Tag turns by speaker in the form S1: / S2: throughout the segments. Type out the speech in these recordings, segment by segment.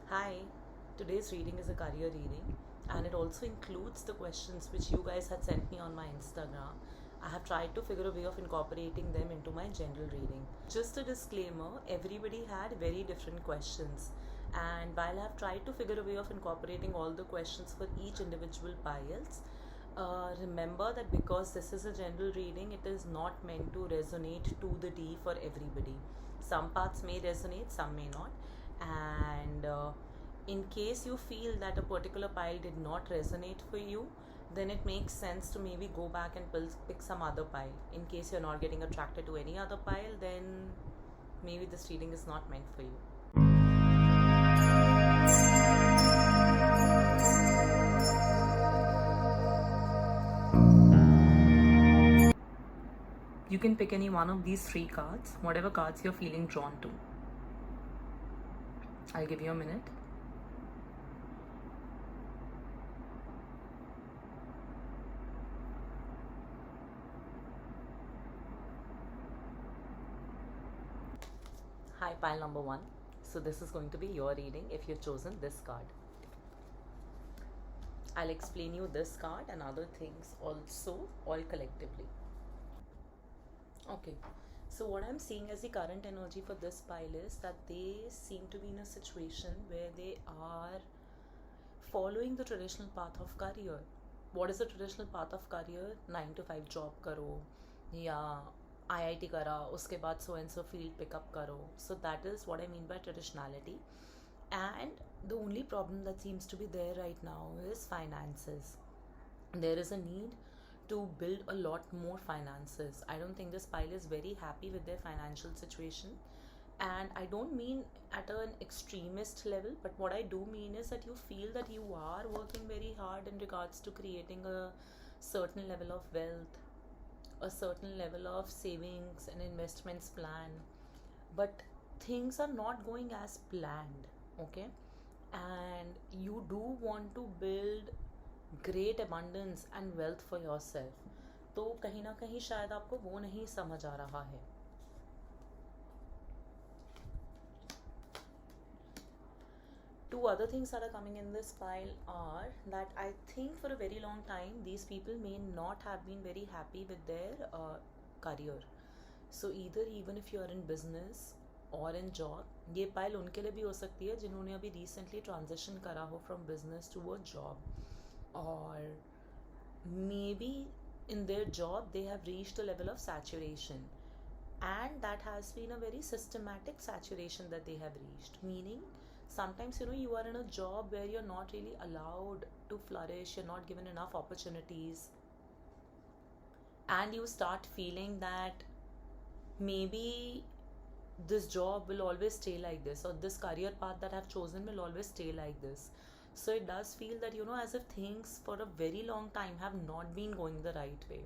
S1: Hi, today's reading is a career reading and it also includes the questions which you guys had sent me on my Instagram. I have tried to figure a way of incorporating them into my general reading. Just a disclaimer, everybody had very different questions, and while I have tried to figure a way of incorporating all the questions for each individual piles, remember that because this is a general reading, it is not meant to resonate to the D for everybody. Some parts may resonate, some may not, and in case you feel that a particular pile did not resonate for you, then it makes sense to maybe go back and pick some other pile. In case you're not getting attracted to any other pile, then maybe this reading is not meant for you. You can pick any one of these three cards, whatever cards you're feeling drawn to. I'll give you a minute. Hi, pile number one. So this is going to be your reading if you've chosen this card. I'll explain you this card and other things also, all collectively. Okay, so what I'm seeing as the current energy for this pile is that they seem to be in a situation where they are following the traditional path of career. What is the traditional path of career? 9 to 5 job करो या IIT करा उसके बाद so and so field pick up करो. So that is what I mean by traditionality. And the only problem that seems to be there right now is finances. There is a need to build a lot more finances. I don't think this pile is very happy with their financial situation. And I don't mean at an extremist level, but what I do mean is that you feel that you are working very hard in regards to creating a certain level of wealth, a certain level of savings and investments plan, but things are not going as planned, okay? And you do want to build great abundance and wealth for yourself. तो कहीं ना कहीं शायद आपको वो नहीं समझ आ रहा है. Two other things that are coming in this pile are that I think for a very long time these people may not have been very happy with their career. So either even if you are in business or in job, ये pile उनके लिए भी हो सकती है जिन्होंने अभी recently transition करा हो from business to a job, or maybe in their job they have reached a level of saturation, and that has been a very systematic saturation that they have reached, meaning sometimes you are in a job where you're not really allowed to flourish, you're not given enough opportunities, and you start feeling that maybe this job will always stay like this, or this career path that I've chosen will always stay like this. So it does feel that as if things for a very long time have not been going the right way.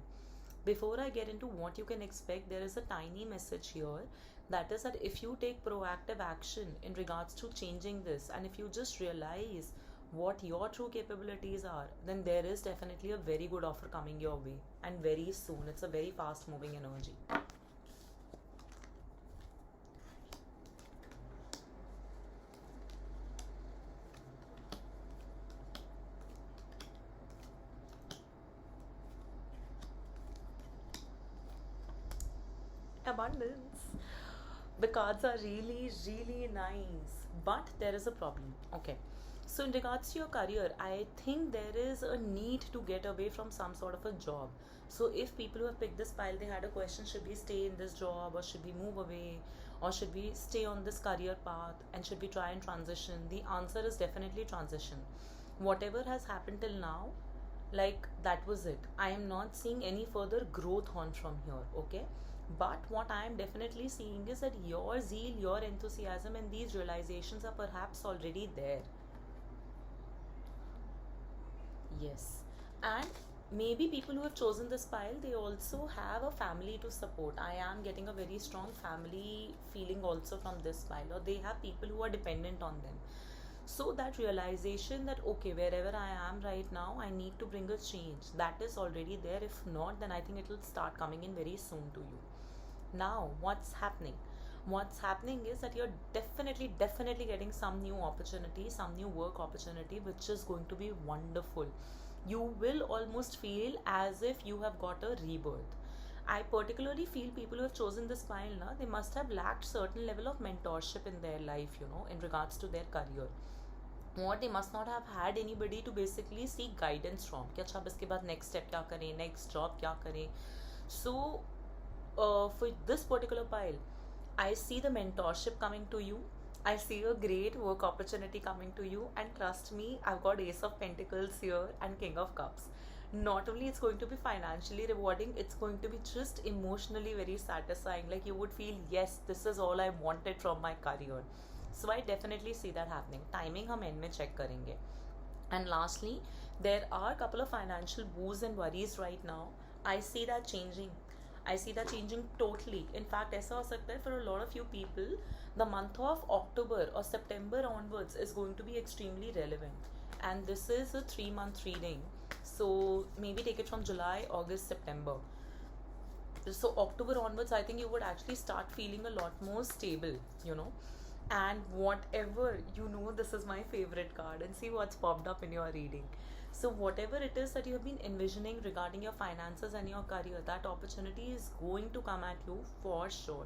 S1: Before I get into what you can expect, there is a tiny message here, that is that if you take proactive action in regards to changing this, and if you just realize what your true capabilities are, then there is definitely a very good offer coming your way, and very soon. It's a very fast moving energy. Abundance. The cards are really, really nice, but there is a problem. Okay, so in regards to your career, I think there is a need to get away from some sort of a job. So if people who have picked this pile, they had a question, should we stay in this job, or should we move away, or should we stay on this career path, and should we try and transition? The answer is definitely transition. Whatever has happened till now, like, that was it. I am not seeing any further growth on from here, okay? But what I am definitely seeing is that your zeal, your enthusiasm, and these realizations are perhaps already there. Yes. And maybe people who have chosen this pile, they also have a family to support. I am getting a very strong family feeling also from this pile, or they have people who are dependent on them. So that realization that, okay, wherever I am right now, I need to bring a change, that is already there. If not, then I think it will start coming in very soon to you. Now, what's happening? what's happening is that you're definitely getting some new opportunity, some new work opportunity, which is going to be wonderful. You will almost feel as if you have got a rebirth. I particularly feel people who have chosen this file na, they must have lacked certain level of mentorship in their life, in regards to their career. What they must not have had anybody to basically seek guidance from कि अच्छा अब इसके बाद next step क्या करें, next job क्या करें. So for this particular pile, I see the mentorship coming to you. I see a great work opportunity coming to you, and trust me, I've got Ace of Pentacles here and King of Cups. Not only it's going to be financially rewarding, it's going to be just emotionally very satisfying. Like you would feel, yes, this is all I wanted from my career. So I definitely see that happening. Timing हम end में check करेंगे. And lastly, there are a couple of financial woes and worries right now. I see that changing. I see that changing totally. In fact, ऐसा हो सकता है for a lot of you people, the month of October or September onwards is going to be extremely relevant. And this is a 3-month reading. So maybe take it from July, August, September. So October onwards, I think you would actually start feeling a lot more stable. And whatever, this is my favorite card, and see what's popped up in your reading. So whatever it is that you have been envisioning regarding your finances and your career, that opportunity is going to come at you for sure.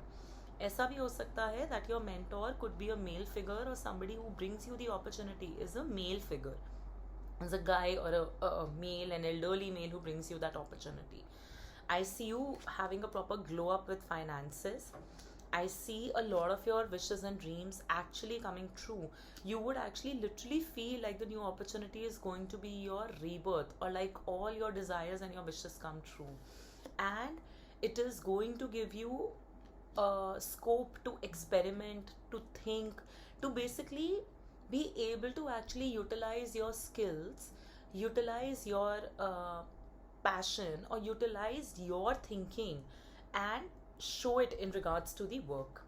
S1: ऐसा भी हो सकता है that your mentor could be a male figure, or somebody who brings you the opportunity is a male figure. As a guy or a male, an elderly male who brings you that opportunity. I see you having a proper glow up with finances. I see a lot of your wishes and dreams actually coming true. You would actually literally feel like the new opportunity is going to be your rebirth, or like all your desires and your wishes come true. And it is going to give you a scope to experiment, to think, to basically be able to actually utilize your skills, utilize your passion, or utilize your thinking and show it in regards to the work.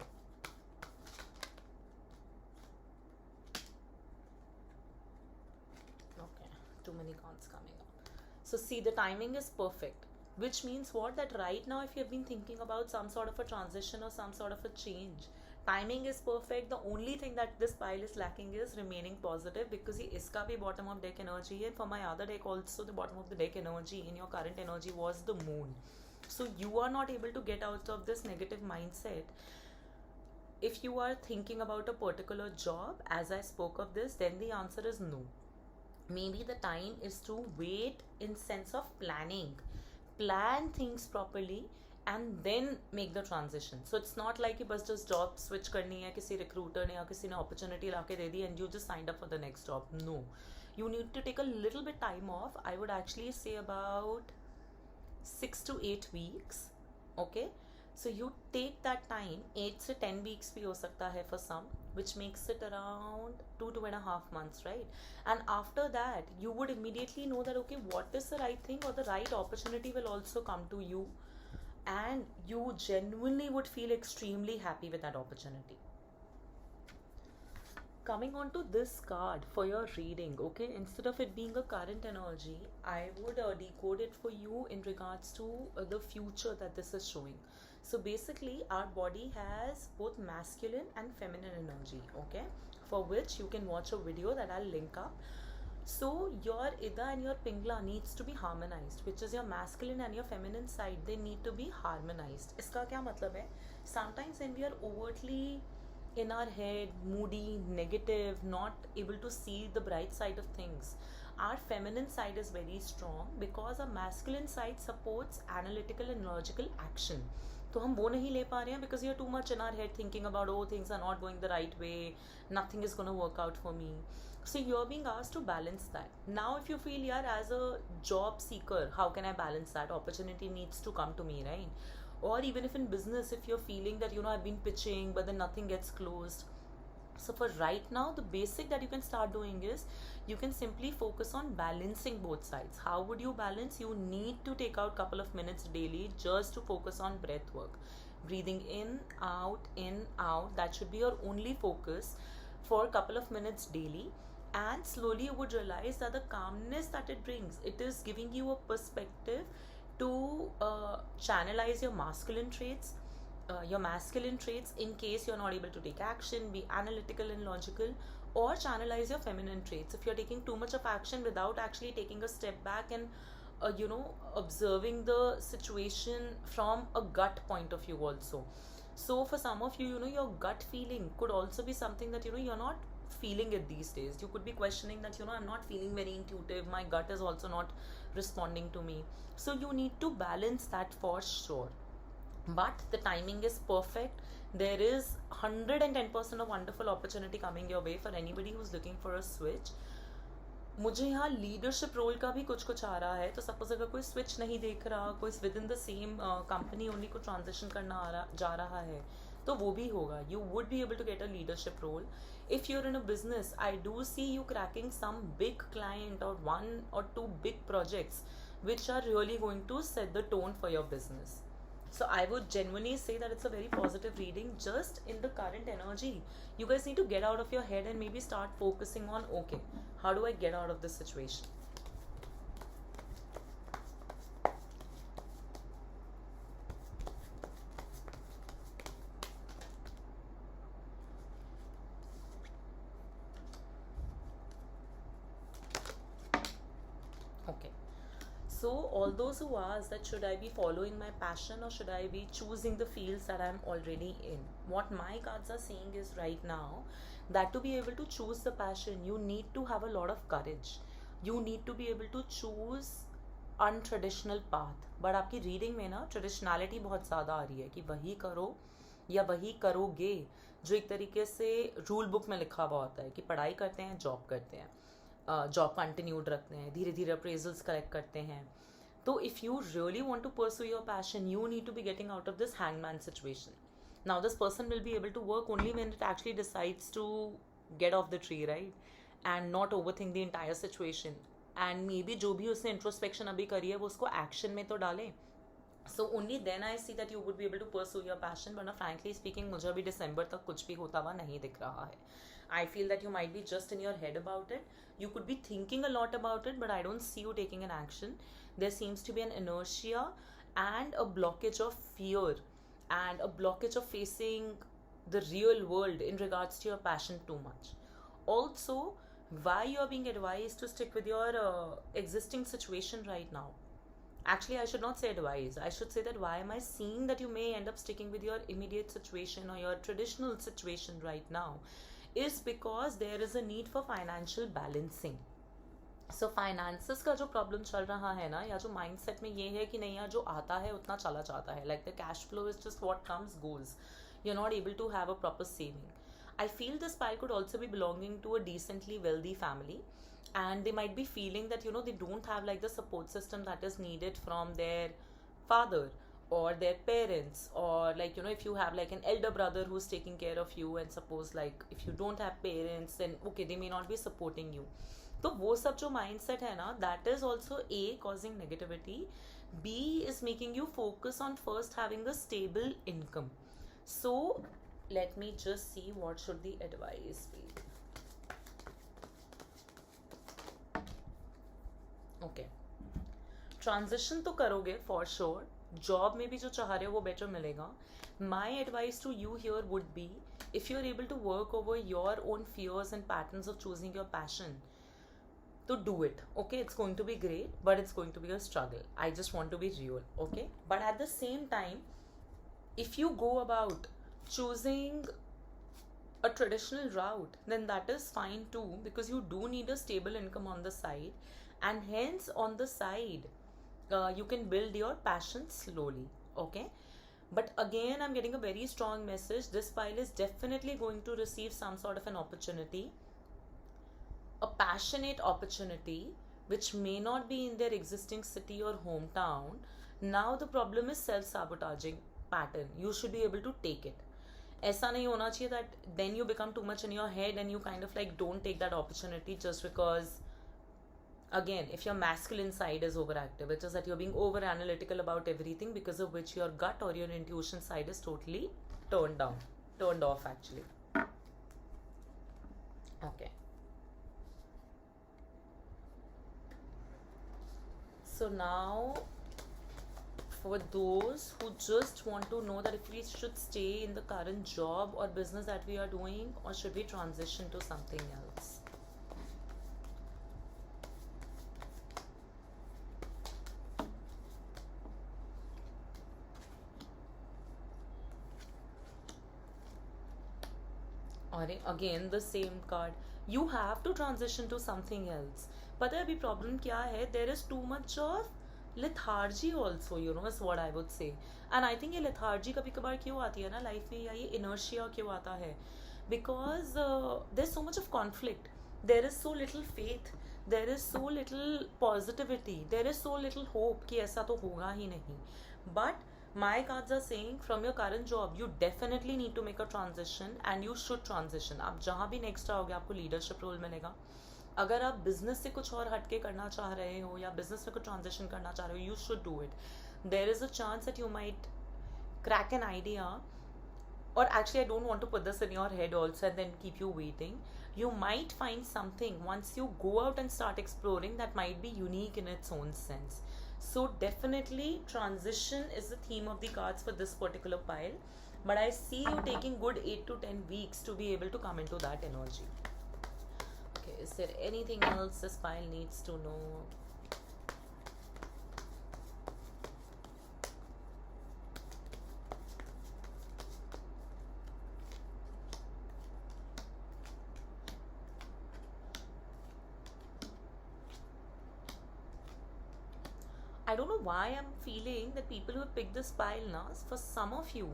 S1: Okay, too many cards coming up. So see, the timing is perfect, which means what? That right now, if you have been thinking about some sort of a transition or some sort of a change, timing is perfect. The only thing that this pile is lacking is remaining positive, because ये इसका भी bottom of deck energy है. For my other deck also, the bottom of the deck energy in your current energy was the moon. So you are not able to get out of this negative mindset. If you are thinking about a particular job, as I spoke of this, then the answer is no. Maybe the time is to wait in sense of planning. Plan things properly and then make the transition. So it's not like you just job switch करनी है किसी recruiter ने या किसी ने opportunity लाके दे दी and you just signed up for the next job. No. You need to take a little bit time off. I would actually say about 6 to 8 weeks. Okay, so you take that time. 8 to 10 weeks भी हो सकता है for some, which makes it around 2.5 months, right? And after that, you would immediately know that okay, what is the right thing, or the right opportunity will also come to you, and you genuinely would feel extremely happy with that opportunity. Coming on to this card for your reading, okay, instead of it being a current energy, I would decode it for you in regards to the future that this is showing. So basically, our body has both masculine and feminine energy, okay, for which you can watch a video that I'll link up. So your Ida and your Pingla needs to be harmonized, which is your masculine and your feminine side, they need to be harmonized. इसका क्या मतलब है? Sometimes when we are overtly in our head, moody, negative, not able to see the bright side of things, our feminine side is very strong because our masculine side supports analytical and logical action. तो हम वो नहीं ले पा रहे हैं because we are too much in our head thinking about, oh, things are not going the right way, nothing is going to work out for me. So you're being asked to balance that. Now if you feel, yeah, as a job seeker, how can I balance that? Opportunity needs to come to me, right? Or even if in business, if you're feeling that, I've been pitching but then nothing gets closed. So for right now, the basic that you can start doing is you can simply focus on balancing both sides. How would you balance? You need to take out a couple of minutes daily just to focus on breath work. Breathing in, out. That should be your only focus for a couple of minutes daily. And slowly you would realize that the calmness that it brings, it is giving you a perspective to channelize your masculine traits, your masculine traits in case you're not able to take action, be analytical and logical, or channelize your feminine traits if you're taking too much of action without actually taking a step back and observing the situation from a gut point of view also. So for some of you, your gut feeling could also be something that you're not feeling it these days. You could be questioning that I'm not feeling very intuitive, my gut is also not responding to me. So you need to balance that for sure, but the timing is perfect. There is 110% of wonderful opportunity coming your way for anybody who's looking for a switch. मुझे यहाँ leadership role का भी कुछ कुछ आ रहा है, तो suppose अगर कोई स्विच नहीं देख रहा, कोई within the same company only को ट्रांजिशन करना जा रहा है, तो वो भी होगा. You would be able to get a leadership role. If you are in a business, I do see you cracking some big client और 1 or 2 big projects which are really going to set the tone for your business. So I would genuinely say that it's a very positive reading. Just in the current energy, you guys need to get out of your head and maybe start focusing on, okay, how do I get out of this situation? Okay. So all those who ask that should I be following my passion or should I be choosing the fields that I'm already in, what my cards are saying is right now that to be able to choose the passion, you need to have a lot of courage. You need to be able to choose untraditional path. But आपकी reading में ना ट्रेडिशनैलिटी बहुत ज़्यादा आ रही है कि वही करो या वही करोगे जो एक तरीके से रूल बुक में लिखा हुआ होता है कि पढ़ाई करते हैं, जॉब करते हैं, जॉब कंटिन्यूड रखते हैं, धीरे धीरे अप्रेजल्स कलेक्ट करते हैं. तो if you really want to pursue your passion, you need to be getting out of this hangman situation. Now this person will be able to work only when it actually decides to get off the tree, right, and not overthink the entire situation. And maybe जो भी उसने introspection अभी करी है वो उसको action में तो डाले. So only then I see that you would be able to pursue your passion. वरना फ्रैंकली स्पीकिंग मुझे अभी दिसंबर तक कुछ भी होता हुआ नहीं दिख रहा है. I feel that you might be just in your head about it. You could be thinking a lot about it, but I don't see you taking an action. There seems to be an inertia and a blockage of fear and a blockage of facing the real world in regards to your passion too much. Also, why you are being advised to stick with your existing situation right now. Actually, I should not say advise. I should say that why am I seeing that you may end up sticking with your immediate situation or your traditional situation right now is because there is a need for financial balancing. So finances का जो problem चल रहा है ना, या जो mindset में ये है कि नहीं यार जो आता है उतना चला जाता है, like the cash flow is just what comes goes. You're not able to have a proper saving. I feel this pile could also be belonging to a decently wealthy family, and they might be feeling that they don't have like the support system that is needed from their father or their parents, or like if you have like an elder brother who's taking care of you, and suppose like if you don't have parents, then okay, they may not be supporting you. तो वो सब जो mindset है ना, that is also A, causing negativity. B is making you focus on first having a stable income. So let me just see what should the advice be. Okay, transition तो करोगे for sure. Job में भी जो चाह रहे हो वो better मिलेगा. My advice to you here would be, if you are able to work over your own fears and patterns of choosing your passion, तो do it. Okay, it's going to be great, but it's going to be a struggle. I just want to be real. Okay, but at the same time, if you go about choosing a traditional route, then that is fine too, because you do need a stable income on the side, and hence on the side you can build your passion slowly. Okay, but again I'm getting a very strong message. This pile is definitely going to receive some sort of an opportunity, a passionate opportunity, which may not be in their existing city or hometown. Now the problem is self-sabotaging pattern. You should be able to take it. ऐसा नहीं होना चाहिए that then you become too much in your head and you kind of like don't take that opportunity just because, again, if your masculine side is overactive, it is that you're being over analytical about everything, because of which your gut or your intuition side is totally turned off actually. Okay, so now for those who just want to know that if we should stay in the current job or business that we are doing, or should we transition to something else. Or again the same card, you have to transition to something else. पता है अभी problem क्या है, there is too much of lethargy also, you know, is what I would say. And I think ये lethargy कभी कभार क्यों आती है ना लाइफ में, या ये inertia क्यों आता है, because there's so much of conflict, there is so little faith, there is so little positivity, there is so little hope कि ऐसा तो होगा ही नहीं. But my cards are saying from your current job you definitely need to make a transition, and you should transition. आप जहाँ भी next आओगे आपको leadership role मिलेगा. अगर आप बिजनेस से कुछ और हटके करना चाह रहे हो या बिजनेस में कुछ ट्रांजिशन करना चाह रहे हो, you should do it. There is a chance that you might crack an idea, or actually I don't want to put this in your head also and then keep you waiting. You might find something once you go out and start exploring that might be unique in its own sense. So definitely transition is the theme of the cards for this particular pile, but I see you taking good 8 to 10 weeks to be able to come into that energy. Okay, is there anything else this pile needs to know? I don't know why I'm feeling that people who have picked this pile now, for some of you,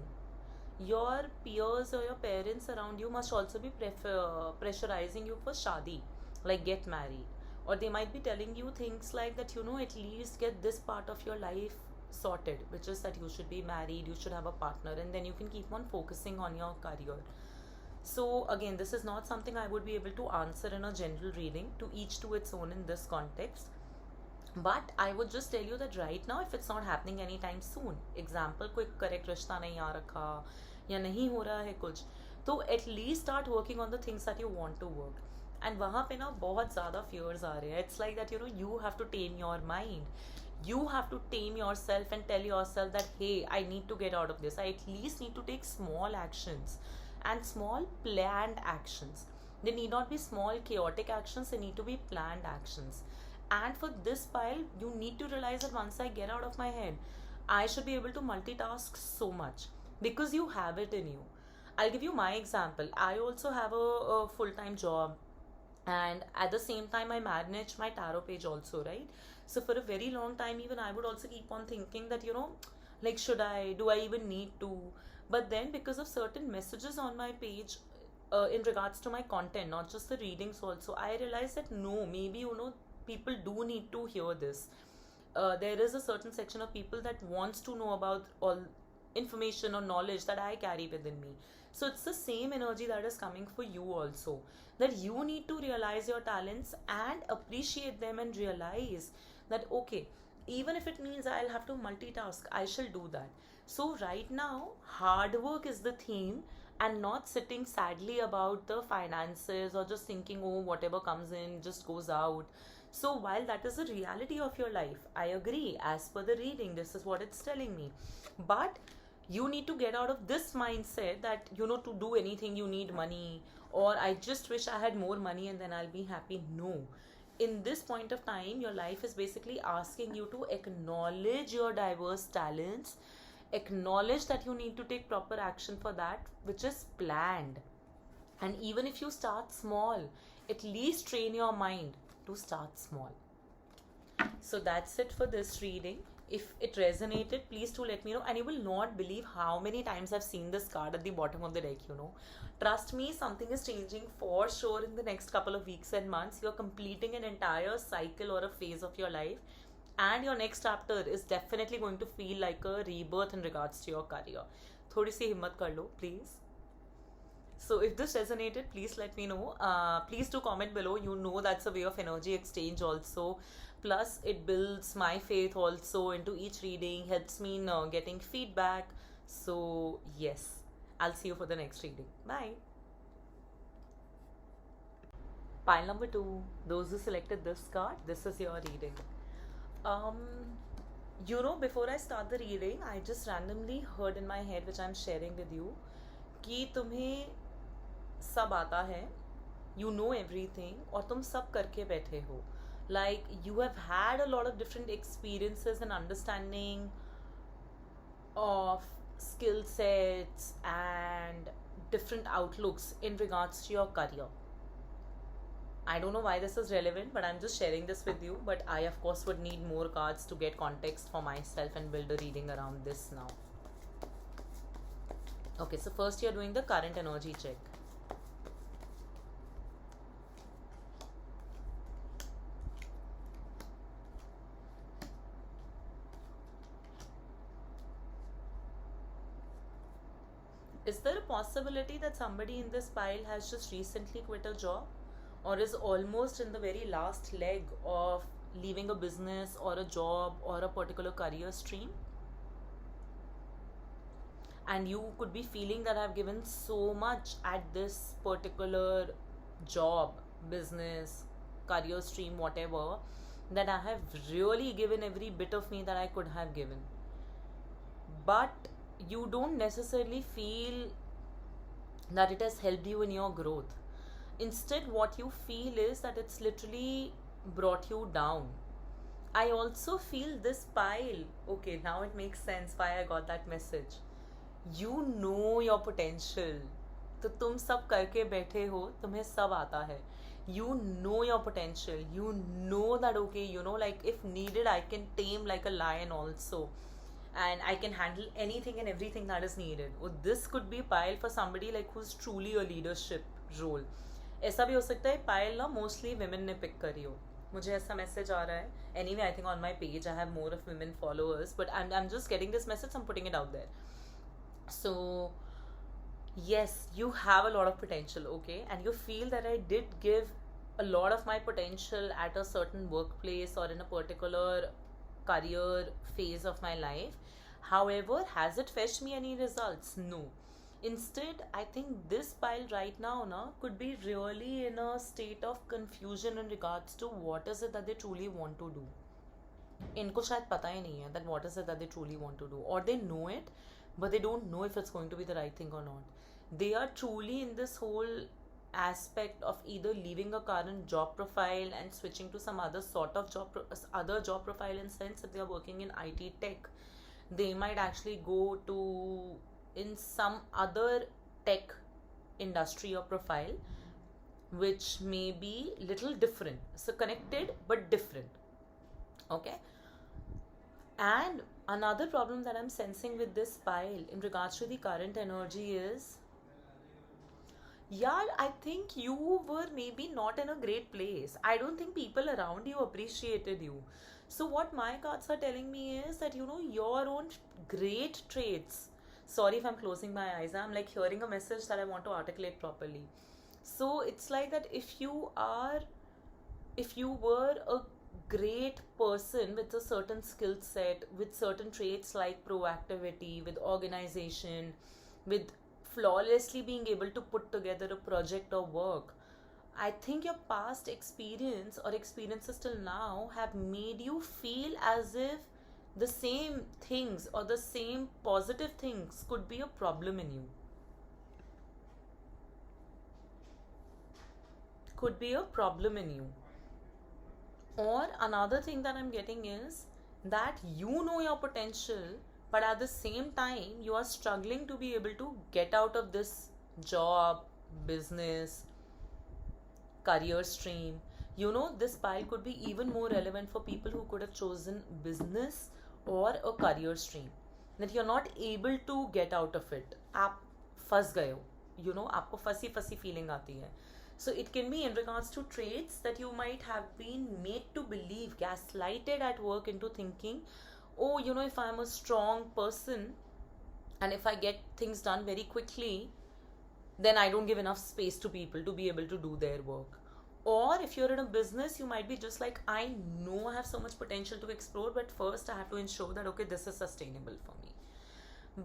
S1: your peers or your parents around you must also be pressurizing you for shadi, like get married. Or they might be telling you things like that, you know, at least get this part of your life sorted, which is that you should be married, you should have a partner, and then you can keep on focusing on your career. So, again, this is not something I would be able to answer in a general reading, to each to its own in this context. But I would just tell you that right now, if it's not happening anytime soon, example, कोई correct रिश्ता नहीं आ रखा या नहीं हो रहा है कुछ, तो at least start working on the things that you want to work. And वहाँ पे ना बहुत ज़्यादा fears आ रहे हैं. It's like that, you know, you have to tame your mind. You have to tame yourself and tell yourself that, hey, I need to get out of this. I at least need to take small actions and small planned actions. They need not be small chaotic actions, they need to be planned actions. And for this pile, you need to realize that once I get out of my head, I should be able to multitask so much because you have it in you. I'll give you my example. I also have a full-time job, and at the same time I manage my tarot page also, right? So for a very long time, even I would also keep on thinking that, you know, like, do I even need to? But then because of certain messages on my page, in regards to my content, not just the readings also, I realized that no, maybe, you know, people do need to hear this. There is a certain section of people that wants to know about all information or knowledge that I carry within me. So it's the same energy that is coming for you also, that you need to realize your talents and appreciate them, and realize that, okay, even if it means I'll have to multitask, I shall do that. So right now, hard work is the theme, and not sitting sadly about the finances or just thinking, oh, whatever comes in just goes out. So while that is the reality of your life, I agree, as per the reading, this is what it's telling me. But you need to get out of this mindset that, you know, to do anything you need money, or I just wish I had more money and then I'll be happy. No. In this point of time, your life is basically asking you to acknowledge your diverse talents, acknowledge that you need to take proper action for that, which is planned. And even if you start small, at least train your mind to start small. So that's it for this reading. If it resonated, please do let me know. And you will not believe how many times I've seen this card at the bottom of the deck, you know. Trust me, something is changing for sure in the next couple of weeks and months. You're completing an entire cycle or a phase of your life, and your next chapter is definitely going to feel like a rebirth in regards to your career. थोड़ी सी हिम्मत कर लो, please. So if this resonated, please let me know. Please do comment below. You know that's a way of energy exchange also. Plus, it builds my faith also into each reading, helps me in getting feedback. So yes, I'll see you for the next reading. Bye. Pile number 2. Those who selected this card, this is your reading. Um, You know, before I start the reading, I just randomly heard in my head, which I'm sharing with you, कि तुम्हें सब आता है, you know everything, और तुम सब करके बैठे हो. Like you have had a lot of different experiences and understanding of skill sets and different outlooks in regards to your career. I don't know why this is relevant, but I'm just sharing this with you. But I, of course, would need more cards to get context for myself and build a reading around this now. Okay, so first you're doing the current energy check. Is there a possibility that somebody in this pile has just recently quit a job or is almost in the very last leg of leaving a business or a job or a particular career stream? And you could be feeling that I've given so much at this particular job, business, career stream, whatever, that I have really given every bit of me that I could have given. But you don't necessarily feel that it has helped you in your growth. Instead, what you feel is that it's literally brought you down. I also feel this pile. Okay, now it makes sense why I got that message. You know your potential. तो तुम सब करके बैठे हो, तुम्हें सब आता है. You know your potential. You know that, okay, you know, like if needed, I can tame like a lion also. And I can handle anything and everything that is needed. Well, this could be pile for somebody like who's truly a leadership role. ऐसा भी हो सकता है pile ना mostly women ने pick करी हो. मुझे ऐसा message आ रहा है. Anyway, I think on my page I have more of women followers, but I'm just getting this message. I'm putting it out there. So yes, you have a lot of potential, okay, and you feel that I did give a lot of my potential at a certain workplace or in a particular career phase of my life. However, has it fetched me any results? No. Instead, I think this pile right now could be really in a state of confusion in regards to what is it that they truly want to do. इनको शायद पता ही नहीं है that what is it that they truly want to do, or they know it but they don't know if it's going to be the right thing or not. They are truly in this whole aspect of either leaving a current job profile and switching to some other sort of other job profile, in sense that they are working in IT tech. They might actually go to in some other tech industry or profile which may be little different, so connected but different. Okay. And another problem that I'm sensing with this pile in regards to the current energy is, yeah, I think you were maybe not in a great place. I don't think people around you appreciated you. So what my cards are telling me is that, you know, your own great traits. Sorry if I'm closing my eyes. I'm like hearing a message that I want to articulate properly. So it's like that if you were a great person with a certain skill set, with certain traits like proactivity, with organization, with flawlessly being able to put together a project or work, I think your past experience or experiences till now have made you feel as if the same things or the same positive things could be a problem in you. Could be a problem in you. Or another thing that I'm getting is that you know your potential, but at the same time, you are struggling to be able to get out of this job, business, career stream. You know, this pile could be even more relevant for people who could have chosen business or a career stream. That you're not able to get out of it. आप फंस गए हो. You know, आपको फंसी फंसी feeling आती है. So it can be in regards to traits that you might have been made to believe, gaslighted at work into thinking, oh, you know, if I'm a strong person and if I get things done very quickly, then I don't give enough space to people to be able to do their work. Or if you're in a business, you might be just like, I know I have so much potential to explore, but first I have to ensure that, okay, this is sustainable for me.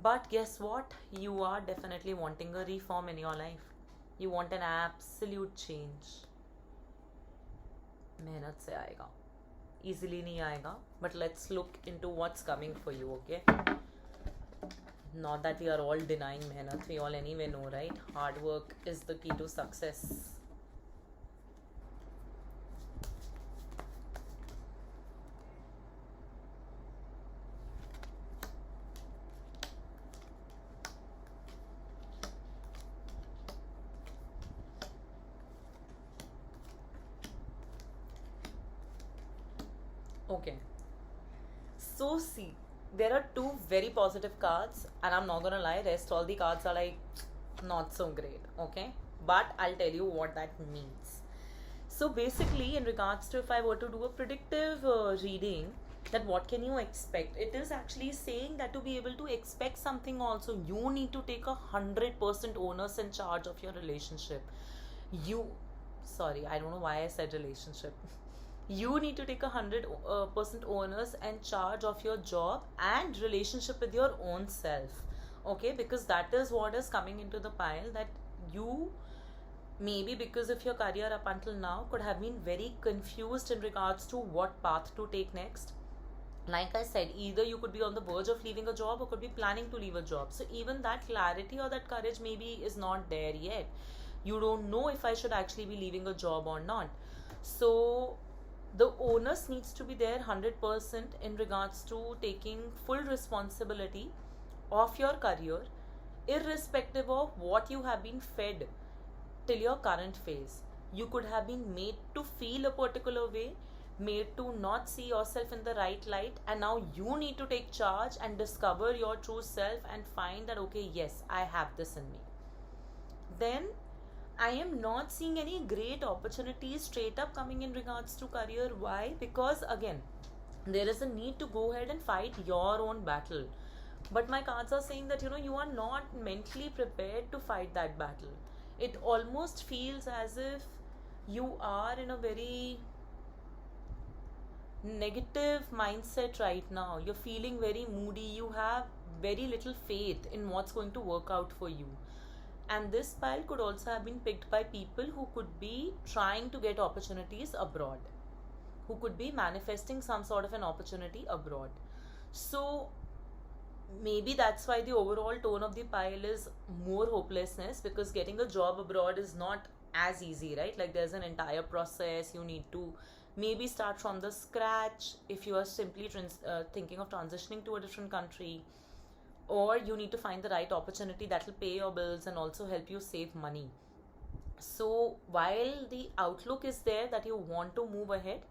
S1: But guess what? You are definitely wanting a reform in your life. You want an absolute change. मेहनत से आएगा. easily नहीं आएगा. But let's look into what's coming for you, okay? Not that we are all denying mehnat, we all anyway know, right? Hard work is the key to success. Okay. So see, there are two very positive cards, and I'm not gonna lie, rest all the cards are like not so great, okay? But I'll tell you what that means. So basically, in regards to if I were to do a predictive reading, that what can you expect? It is actually saying that to be able to expect something also, you need to take 100% onus and charge of your relationship. You, sorry, I don't know why I said relationship. You need to take 100% onus and charge of your job and relationship with your own self, okay? Because that is what is coming into the pile, that you maybe because of your career up until now could have been very confused in regards to what path to take next. Like I said, either you could be on the verge of leaving a job or could be planning to leave a job. So even that clarity or that courage maybe is not there yet. You don't know if I should actually be leaving a job or not. So the onus needs to be there 100% in regards to taking full responsibility of your career, irrespective of what you have been fed till your current phase. You could have been made to feel a particular way, made to not see yourself in the right light, and now you need to take charge and discover your true self and find that, okay, yes, I have this in me. Then I am not seeing any great opportunities straight up coming in regards to career. Why? Because again, there is a need to go ahead and fight your own battle. But my cards are saying that you are not mentally prepared to fight that battle. It almost feels as if you are in a very negative mindset right now. You're feeling very moody. You have very little faith in what's going to work out for you. And this pile could also have been picked by people who could be trying to get opportunities abroad, who could be manifesting some sort of an opportunity abroad. So maybe that's why the overall tone of the pile is more hopelessness, because getting a job abroad is not as easy, right? Like there's an entire process. You need to maybe start from the scratch if you are simply thinking of transitioning to a different country, or you need to find the right opportunity that will pay your bills and also help you save money. So while the outlook is there that you want to move ahead,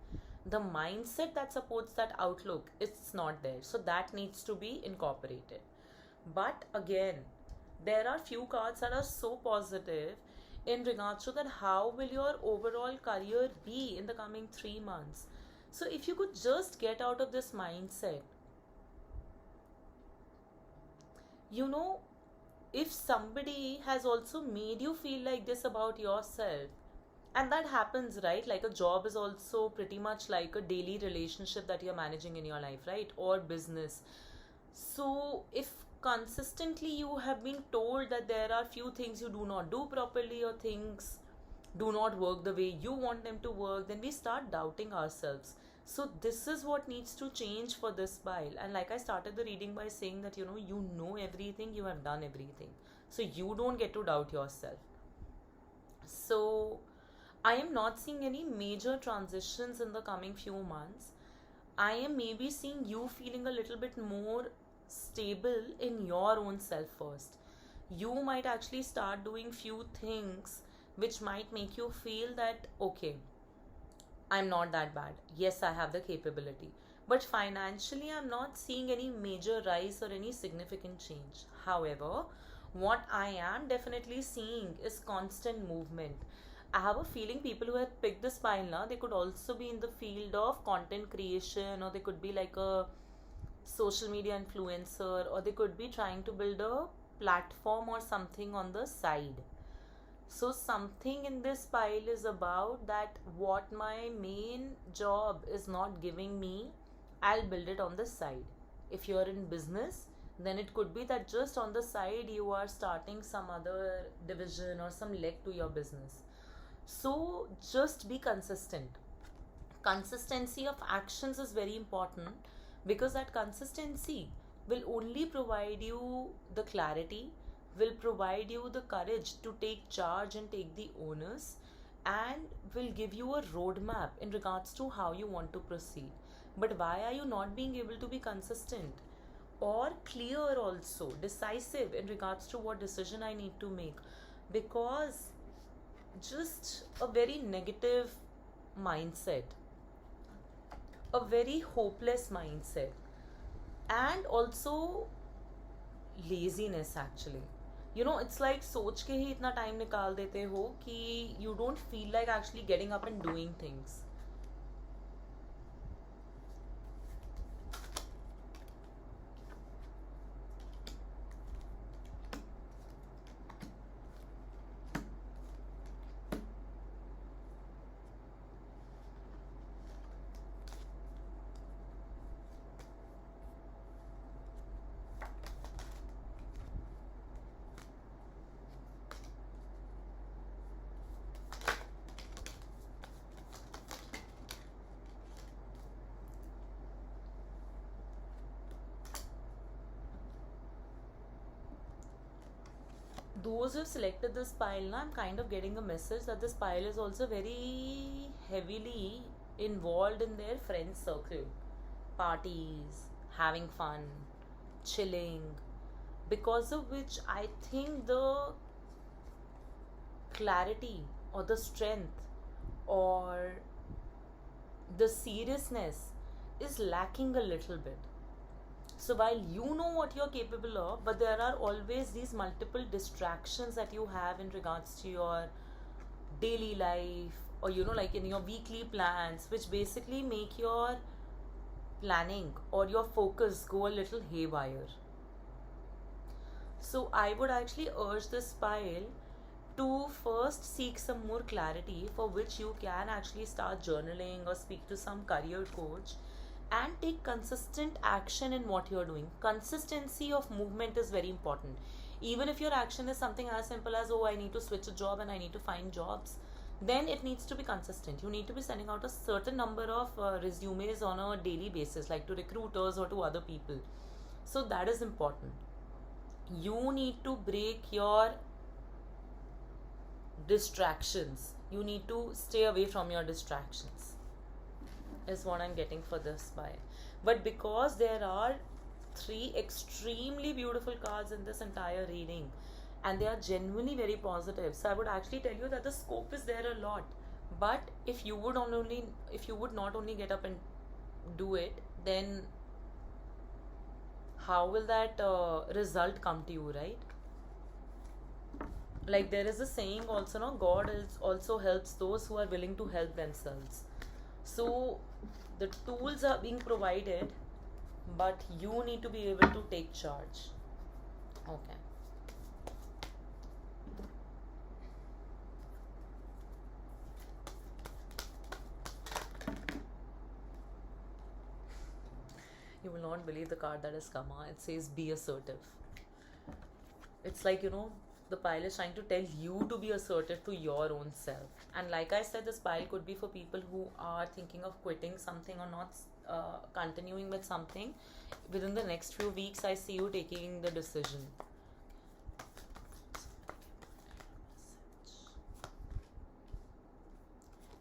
S1: the mindset that supports that outlook, it's not there. So that needs to be incorporated. But again, there are few cards that are so positive in regards to that how will your overall career be in the coming 3 months. So if you could just get out of this mindset, if somebody has also made you feel like this about yourself, and that happens, right? Like a job is also pretty much like a daily relationship that you're managing in your life, right? Or business. So if consistently you have been told that there are few things you do not do properly, or things do not work the way you want them to work, then we start doubting ourselves. So this is what needs to change for this pile. And like I started the reading by saying that you know everything, you have done everything, so you don't get to doubt yourself. So I am not seeing any major transitions in the coming few months. I am maybe seeing you feeling a little bit more stable in your own self first. You might actually start doing few things which might make you feel that, okay, I'm not that bad. Yes, I have the capability. But financially, I'm not seeing any major rise or any significant change. However, what I am definitely seeing is constant movement. I have a feeling people who have picked this pile now, they could also be in the field of content creation, or they could be like a social media influencer, or they could be trying to build a platform or something on the side. So something in this pile is about that what my main job is not giving me, I'll build it on the side. If you're in business, then it could be that just on the side you are starting some other division or some leg to your business. So just be consistent. Consistency of actions is very important, because that consistency will only provide you the clarity, will provide you the courage to take charge and take the onus, and will give you a roadmap in regards to how you want to proceed. But why are you not being able to be consistent or clear, also decisive in regards to what decision I need to make? Because just a very negative mindset, a very hopeless mindset, and also laziness actually. It's like सोच के ही इतना time निकाल देते हो कि you don't feel like actually getting up and doing things. Those who selected this pile, now I'm kind of getting a message that this pile is also very heavily involved in their friend circle, parties, having fun, chilling, because of which I think the clarity or the strength or the seriousness is lacking a little bit. So while you know what you're capable of, but there are always these multiple distractions that you have in regards to your daily life, or like in your weekly plans, which basically make your planning or your focus go a little haywire. So I would actually urge this pile to first seek some more clarity, for which you can actually start journaling or speak to some career coach and take consistent action in what you're doing. Consistency of movement is very important. Even if your action is something as simple as, oh, I need to switch a job and I need to find jobs, then it needs to be consistent. You need to be sending out a certain number of resumes on a daily basis, like to recruiters or to other people. So that is important. You need to break your distractions. You need to stay away from your distractions, is what I'm getting for this buy. But because there are 3 extremely beautiful cards in this entire reading, and they are genuinely very positive, so I would actually tell you that the scope is there a lot. But if you would not only get up and do it, then how will that result come to you, right? Like there is a saying also, no, God also helps those who are willing to help themselves. So the tools are being provided, but you need to be able to take charge. Okay. You will not believe the card that has come out. It says be assertive. It's like, the pile is trying to tell you to be assertive to your own self. And like I said, this pile could be for people who are thinking of quitting something or not continuing with something. Within the next few weeks, I see you taking the decision.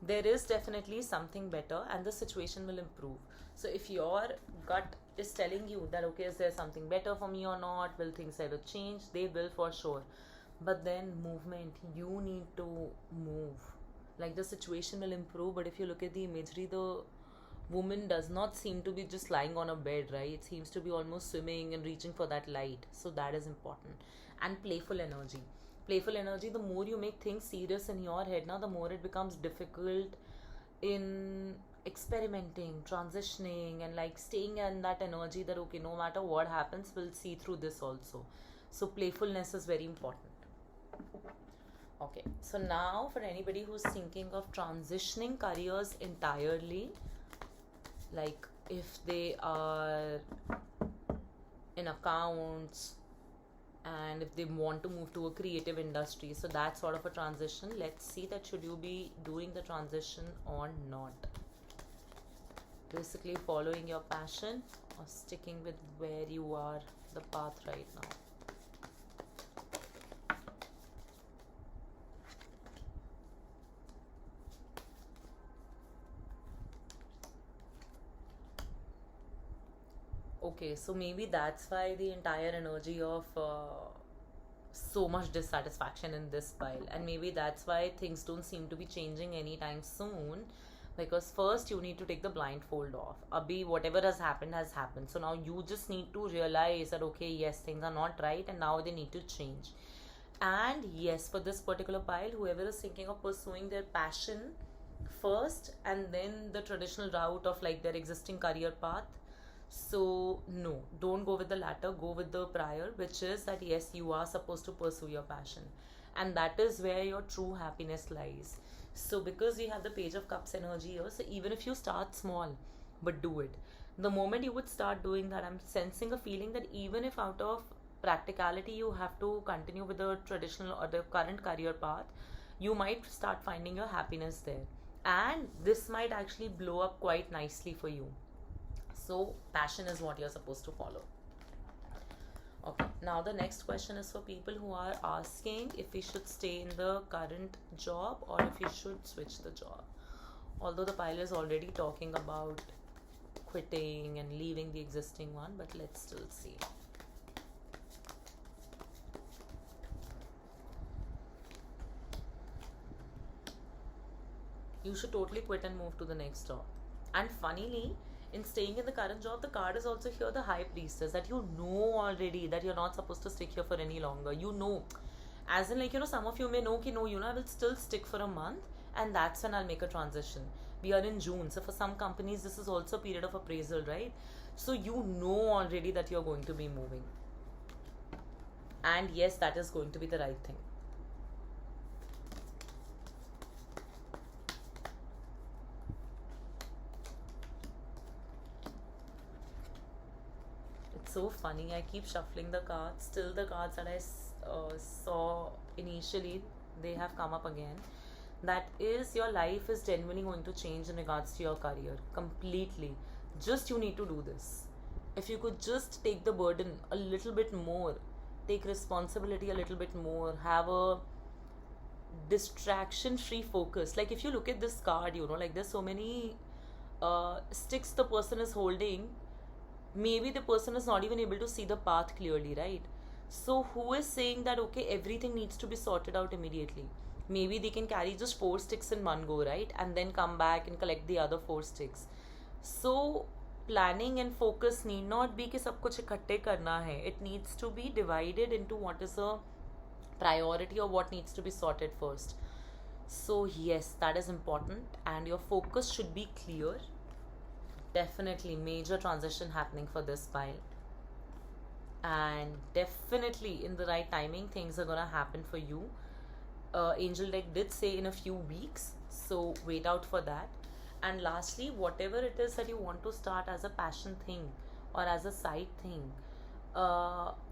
S1: There is definitely something better and the situation will improve. So if your gut is telling you that, okay, is there something better for me or not? Will things ever change? They will for sure. But then movement, you need to move. Like the situation will improve, but if you look at the imagery, the woman does not seem to be just lying on a bed, right? It seems to be almost swimming and reaching for that light. So that is important. And playful energy. Playful energy, the more you make things serious in your head now, the more it becomes difficult in experimenting, transitioning, and like staying in that energy that, okay, no matter what happens, we'll see through this also. So playfulness is very important. Okay, so now for anybody who's thinking of transitioning careers entirely, like if they are in accounts and if they want to move to a creative industry, so that sort of a transition, let's see that should you be doing the transition or not. Basically following your passion or sticking with where you are, the path right now. Okay, so maybe that's why the entire energy of so much dissatisfaction in this pile, and maybe that's why things don't seem to be changing anytime soon, because first you need to take the blindfold off. Abhi, whatever has happened, so now you just need to realize that okay, yes, things are not right and now they need to change. And yes, for this particular pile, whoever is thinking of pursuing their passion first and then the traditional route of like their existing career path, so no, don't go with the latter, go with the prior, which is that yes, you are supposed to pursue your passion, and that is where your true happiness lies. So because we have the Page of Cups energy here, so even if you start small, but do it. The moment you would start doing that, I'm sensing a feeling that even if out of practicality you have to continue with the traditional or the current career path, you might start finding your happiness there, and this might actually blow up quite nicely for you. So passion is what you're supposed to follow. Okay, now the next question is for people who are asking if we should stay in the current job or if we should switch the job. Although the pile is already talking about quitting and leaving the existing one, but let's still see. You should totally quit and move to the next job. And funnily, in staying in the current job, the card is also here, the High Priestess, that you know already that you're not supposed to stick here for any longer. You know, as in, like, some of you may know, ki, no, I will still stick for a month, and that's when I'll make a transition. We are in June, so for some companies, this is also a period of appraisal, right? So you know already that you're going to be moving. And yes, that is going to be the right thing. So funny. I keep shuffling the cards. Still, the cards that I saw initially, they have come up again. That is, your life is genuinely going to change in regards to your career completely. Just you need to do this. If you could just take the burden a little bit more, take responsibility a little bit more, have a distraction free focus. Like if you look at this card, like there's so many sticks the person is holding, maybe the person is not even able to see the path clearly, right? So who is saying that okay, everything needs to be sorted out immediately? Maybe they can carry just 4 sticks in one go, right? And then come back and collect the other 4 sticks. So planning and focus need not be कि सब कुछ इकट्ठे करना है. It needs to be divided into what is a priority or what needs to be sorted first. So yes, that is important, and your focus should be clear. Definitely major transition happening for this pile, and definitely in the right timing things are gonna happen for you. Angel deck did say in a few weeks, so wait out for that. And lastly, whatever it is that you want to start as a passion thing or as a side thing,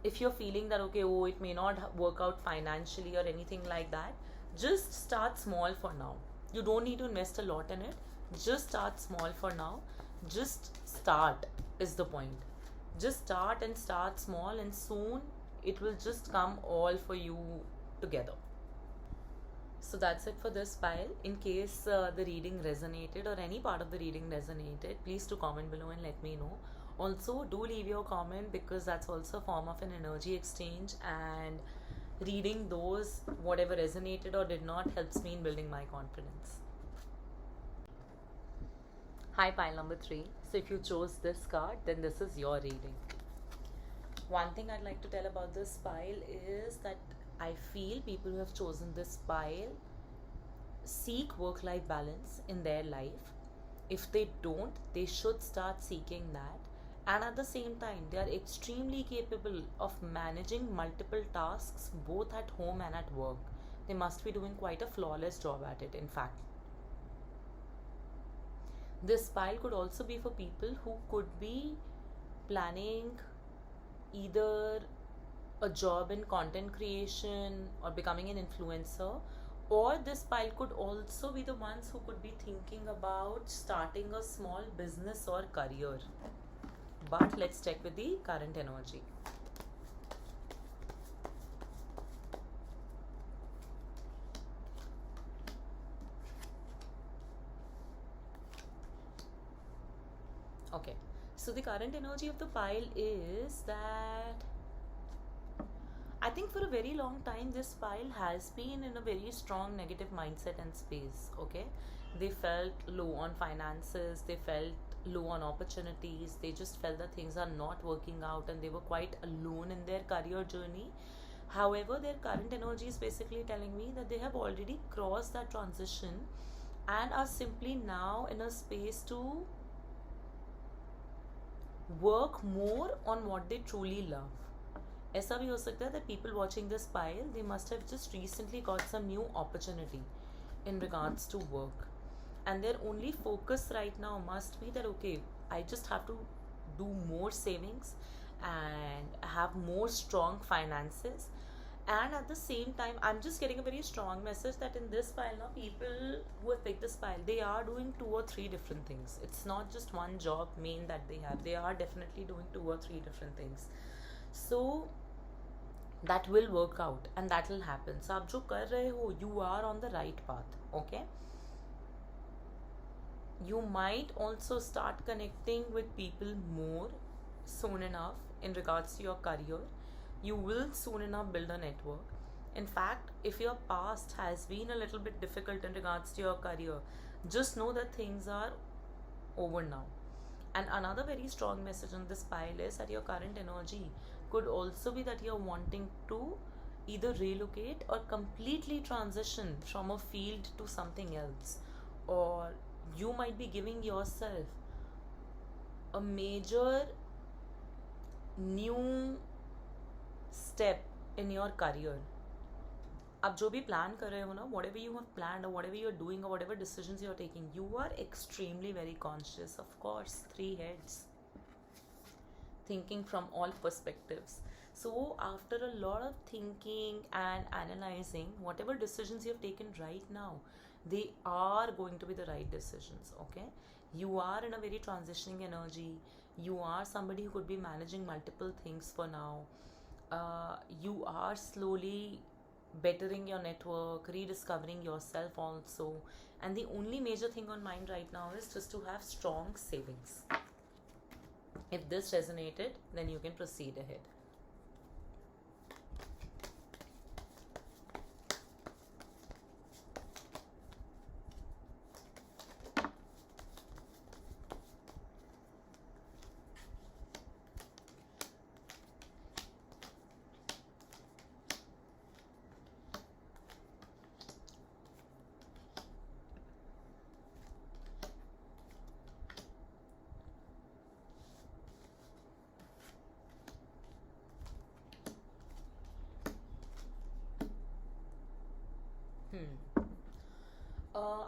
S1: if you're feeling that okay, oh, it may not work out financially or anything like that, just start small for now. You don't need to invest a lot in it. Just start small for now. Just start is the point. Just start and start small, and soon it will just come all for you together. So that's it for this pile. In case the reading resonated or any part of the reading resonated, please do comment below and let me know. Also, do leave your comment, because that's also a form of an energy exchange, and reading those, whatever resonated or did not, helps me in building my confidence. Hi, pile number 3. So if you chose this card, then this is your reading. One thing I'd like to tell about this pile is that I feel people who have chosen this pile seek work-life balance in their life. If they don't, they should start seeking that. And at the same time, they are extremely capable of managing multiple tasks both at home and at work. They must be doing quite a flawless job at it, in fact. This pile could also be for people who could be planning either a job in content creation or becoming an influencer, Or this pile could also be the ones who could be thinking about starting a small business or career. But let's check with the current energy. Okay, so the current energy of the pile is that I think for a very long time this pile has been in a very strong negative mindset and space. Okay, they felt low on finances, they felt low on opportunities, they just felt that things are not working out and they were quite alone in their career journey. However, their current energy is basically telling me that they have already crossed that transition and are simply now in a space to work more on what they truly love. ऐसा भी हो सकता है that people watching this pile, they must have just recently got some new opportunity in regards to work, and their only focus right now must be that okay, I just have to do more savings and have more strong finances. And at the same time, I'm just getting a very strong message that in this pile now, people who have picked this pile, they are doing 2 or 3 different things. It's not just one job main that they have, they are definitely doing 2 or 3 different things. So that will work out and that will happen. So आप जो कर रहे हो, you are on the right path. Okay, you might also start connecting with people more soon enough in regards to your career. You will soon enough build a network. In fact, if your past has been a little bit difficult in regards to your career, just know that things are over now. And another very strong message on this pile is that your current energy could also be that you're wanting to either relocate or completely transition from a field to something else, or you might be giving yourself a major new step in your career. आप जो भी plan कर रहे हो ना, whatever you have planned or whatever you're doing or whatever decisions you're taking, you are extremely very conscious. Of course, 3 heads, thinking from all perspectives. So after a lot of thinking and analyzing, whatever decisions you have taken right now, they are going to be the right decisions. Okay, you are in a very transitioning energy. You are somebody who could be managing multiple things for now. You are slowly bettering your network, rediscovering yourself also. And the only major thing on mind right now is just to have strong savings. If this resonated, then you can proceed ahead.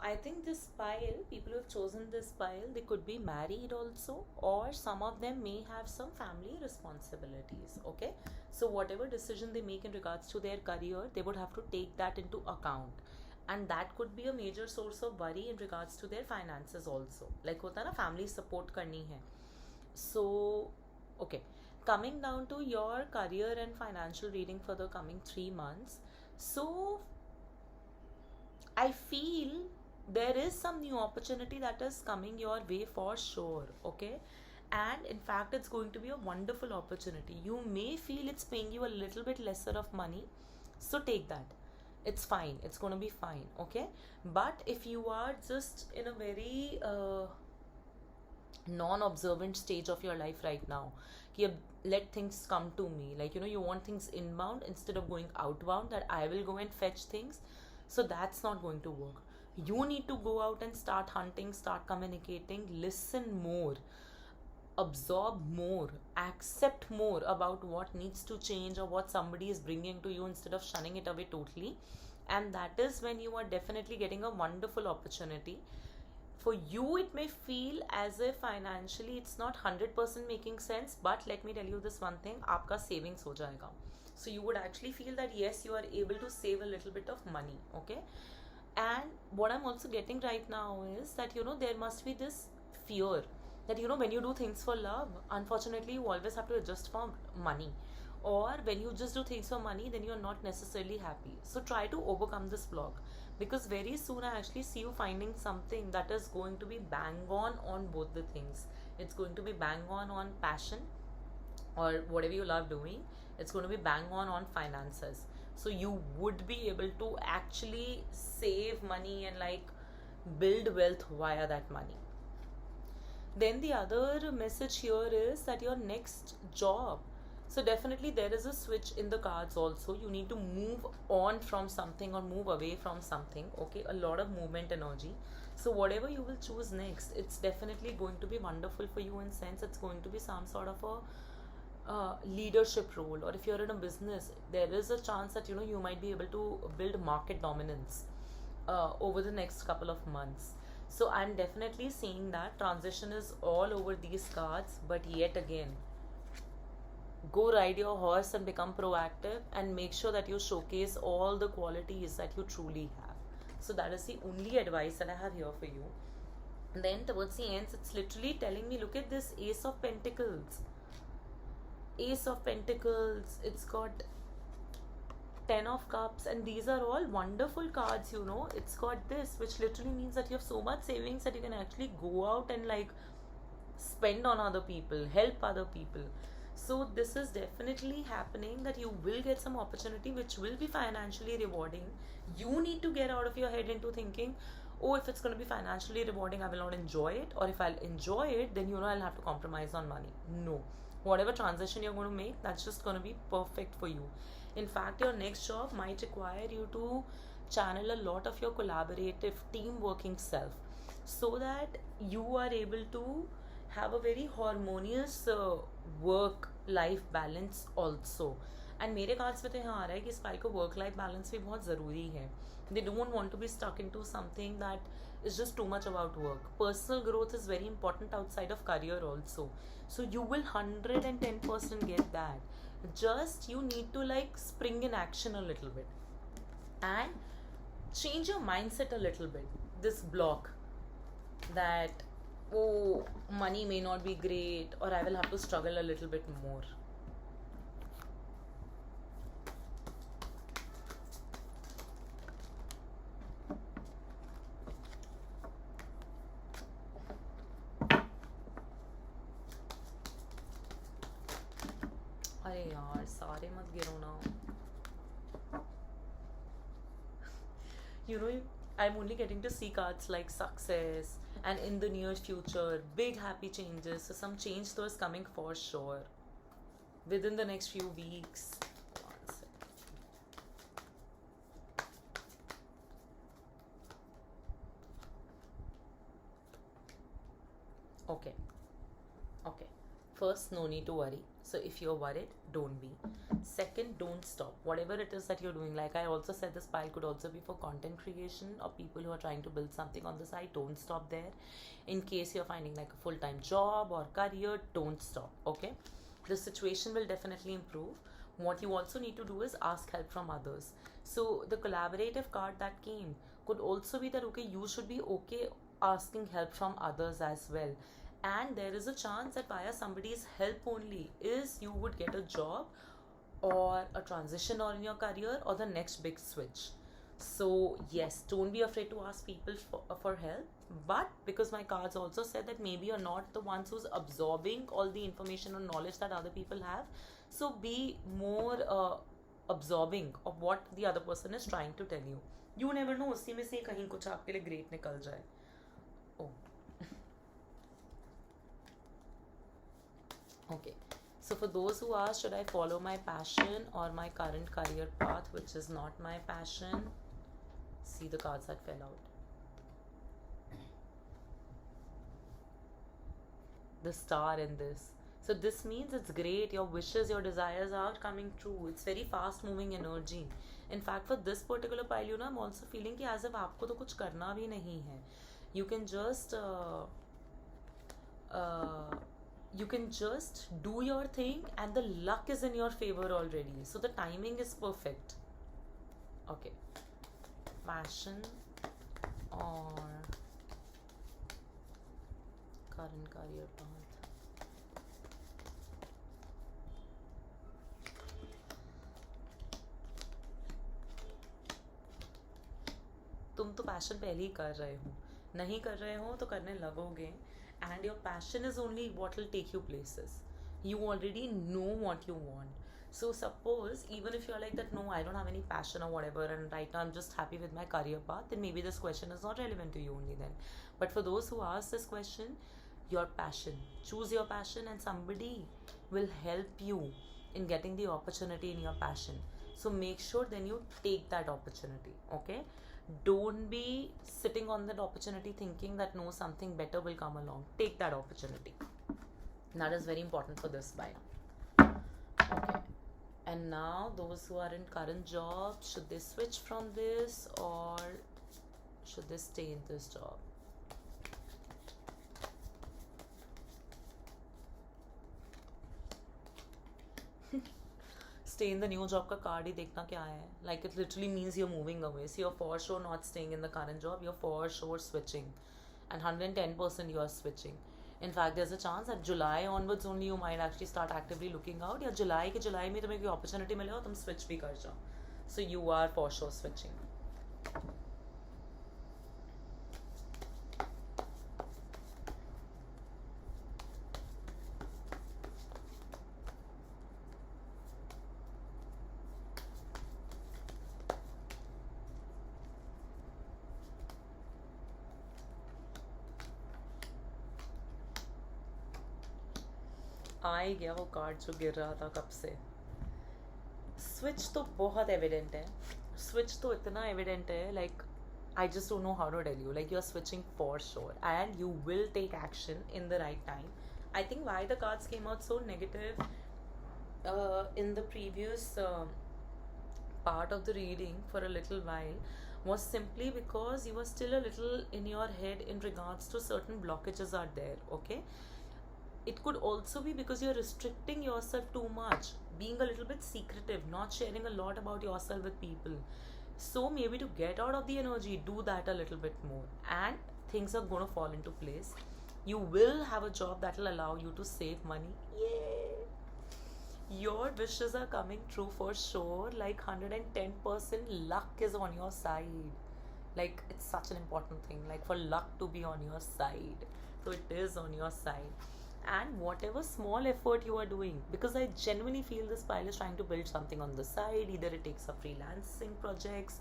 S1: I think this pile, people who have chosen this pile, they could be married also, or some of them may have some family responsibilities. Okay, so whatever decision they make in regards to their career, they would have to take that into account, and that could be a major source of worry in regards to their finances also. Like होता है ना, family support करनी है. So, okay, coming down to your career and financial reading for the coming 3 months. So I feel there is some new opportunity that is coming your way for sure. Okay, and in fact, it's going to be a wonderful opportunity. You may feel it's paying you a little bit lesser of money, so take that. It's fine, it's going to be fine. Okay, but if you are just in a very non-observant stage of your life right now, कि अब let things come to me, like you want things inbound instead of going outbound, that I will go and fetch things. So that's not going to work. You need to go out and start hunting, start communicating, listen more, absorb more, accept more about what needs to change or what somebody is bringing to you instead of shunning it away totally. And that is when you are definitely getting a wonderful opportunity. For you, it may feel as if financially it's not 100% making sense, but let me tell you this one thing, आपका savings हो जाएगा. So you would actually feel that yes, you are able to save a little bit of money. Okay. And what I'm also getting right now is that there must be this fear that when you do things for love, unfortunately you always have to adjust for money, or when you just do things for money, then you're not necessarily happy. So try to overcome this block, because very soon I actually see you finding something that is going to be bang on both the things. It's going to be bang on passion, or whatever you love doing. It's going to be bang on finances. So you would be able to actually save money and like build wealth via that money. Then the other message here is that your next job, so definitely there is a switch in the cards also. You need to move on from something or move away from something. Okay, a lot of movement energy. So whatever you will choose next, it's definitely going to be wonderful for you, in sense it's going to be some sort of a leadership role. Or if you're in a business, there is a chance that you might be able to build market dominance over the next couple of months. So I'm definitely seeing that transition is all over these cards. But yet again, go ride your horse and become proactive, and make sure that you showcase all the qualities that you truly have. So that is the only advice that I have here for you. And then towards the ends, it's literally telling me, look at this Ace of Pentacles. Ace of Pentacles, it's got 10 of Cups, and these are all wonderful cards. It's got this, which literally means that you have so much savings that you can actually go out and like spend on other people, help other people. So this is definitely happening, that you will get some opportunity which will be financially rewarding. You need to get out of your head into thinking, oh, if it's going to be financially rewarding, I will not enjoy it, or if I'll enjoy it, then I'll have to compromise on money. No, whatever transition you're going to make, that's just going to be perfect for you. In fact, your next job might require you to channel a lot of your collaborative team working self, so that you are able to have a very harmonious work life balance also. And मेरे cards में तो यहाँ आ रहा है कि spy को work life balance भी बहुत ज़रूरी है. They don't want to be stuck into something that is just too much about work. Personal growth is very important outside of career also. So you will 110% get that. Just you need to like spring in action a little bit and change your mindset a little bit. This block that, oh, money may not be great, or I will have to struggle a little bit more. अरे यार सारे मत गिरो ना. I'm only getting to see cards like success and in the near future, big happy changes. So some change though is coming for sure within the next few weeks. One second. Okay. First, no need to worry. So if you're worried, don't be. Second, don't stop. Whatever it is that you're doing, like I also said, this pile could also be for content creation or people who are trying to build something on the side. Don't stop there. In case you're finding like a full-time job or career, don't stop. Okay, the situation will definitely improve. What you also need to do is ask help from others. So the collaborative card that came could also be that, okay, you should be okay asking help from others as well. And there is a chance that via somebody's help only is you would get a job or a transition or in your career or the next big switch. So yes, don't be afraid to ask people for help. But because my cards also said that maybe you're not the ones who's absorbing all the information or knowledge that other people have, so be more absorbing of what the other person is trying to tell you. You never know, उसी में से कहीं कुछ आपके लिए great निकल जाए. Oh. Okay, so for those who ask, should I follow my passion or my current career path, which is not my passion? See the cards that fell out. The star in this. So this means it's great. Your wishes, your desires are coming true. It's very fast moving energy. In fact, for this particular pile, I'm also feeling कि as if आपको तो कुछ करना भी नहीं है. You can just you can just do your thing and the luck is in your favor already. So the timing is perfect. Okay. Passion or current career path. तुम तो पैशन पहले ही कर रहे हो, नहीं कर रहे हो तो करने लगोगे. And your passion is only what will take you places. You already know what you want. So suppose even if you're like that, no, I don't have any passion or whatever, and right now I'm just happy with my career path, then maybe this question is not relevant to you only then. But for those who ask this question, your passion, choose your passion and somebody will help you in getting the opportunity in your passion. So make sure then you take that opportunity. Okay, don't be sitting on that opportunity thinking that no, something better will come along. Take that opportunity. That is very important for this buyer. Okay, and now those who are in current jobs, should they switch from this or should they stay in this job? Stay in the new job का card ही देखना क्या है. Like it literally means you're moving away. So you're for sure not staying in the current job. You're for sure switching, and 110% you are switching. In fact, there's a chance that July onwards only you might actually start actively looking out. या जुलाई में तुम्हें कोई opportunity मिले और तुम switch भी कर जाओ. So you are for sure switching. आ ही गया वो कार्ड जो गिर रहा था कब से. स्विच तो बहुत एविडेंट है. स्विच तो इतना एविडेंट है, like I just don't know how to tell you. Like you're switching for sure, and you will take action in the right time. I think why the cards came out so negative in the previous part of the reading for a little while was simply because you were still a little in your head in regards to certain blockages are there. Okay, it could also be because you're restricting yourself too much, being a little bit secretive, not sharing a lot about yourself with people. So maybe to get out of the energy, do that a little bit more, and things are going to fall into place. You will have a job that will allow you to save money. Yay! Your wishes are coming true for sure. Like 110% luck is on your side. Like it's such an important thing, like for luck to be on your side. So it is on your side. And whatever small effort you are doing, because I genuinely feel this pile is trying to build something on the side. Either it takes up freelancing projects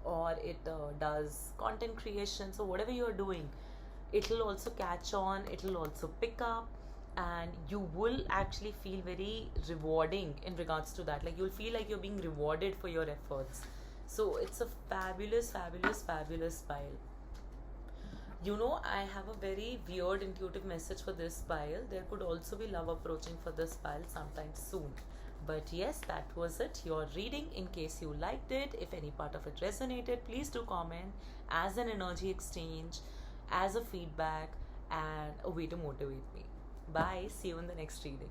S1: or it does content creation. So whatever you are doing, it will also catch on, it will also pick up, and you will actually feel very rewarding in regards to that. Like you'll feel like you're being rewarded for your efforts. So it's a fabulous, fabulous, fabulous pile. You know, I have a very weird intuitive message for this pile. There could also be love approaching for this pile sometime soon. But yes, that was it. Your reading. In case you liked it, if any part of it resonated, please do comment as an energy exchange, as a feedback, and a way to motivate me. Bye. See you in the next reading.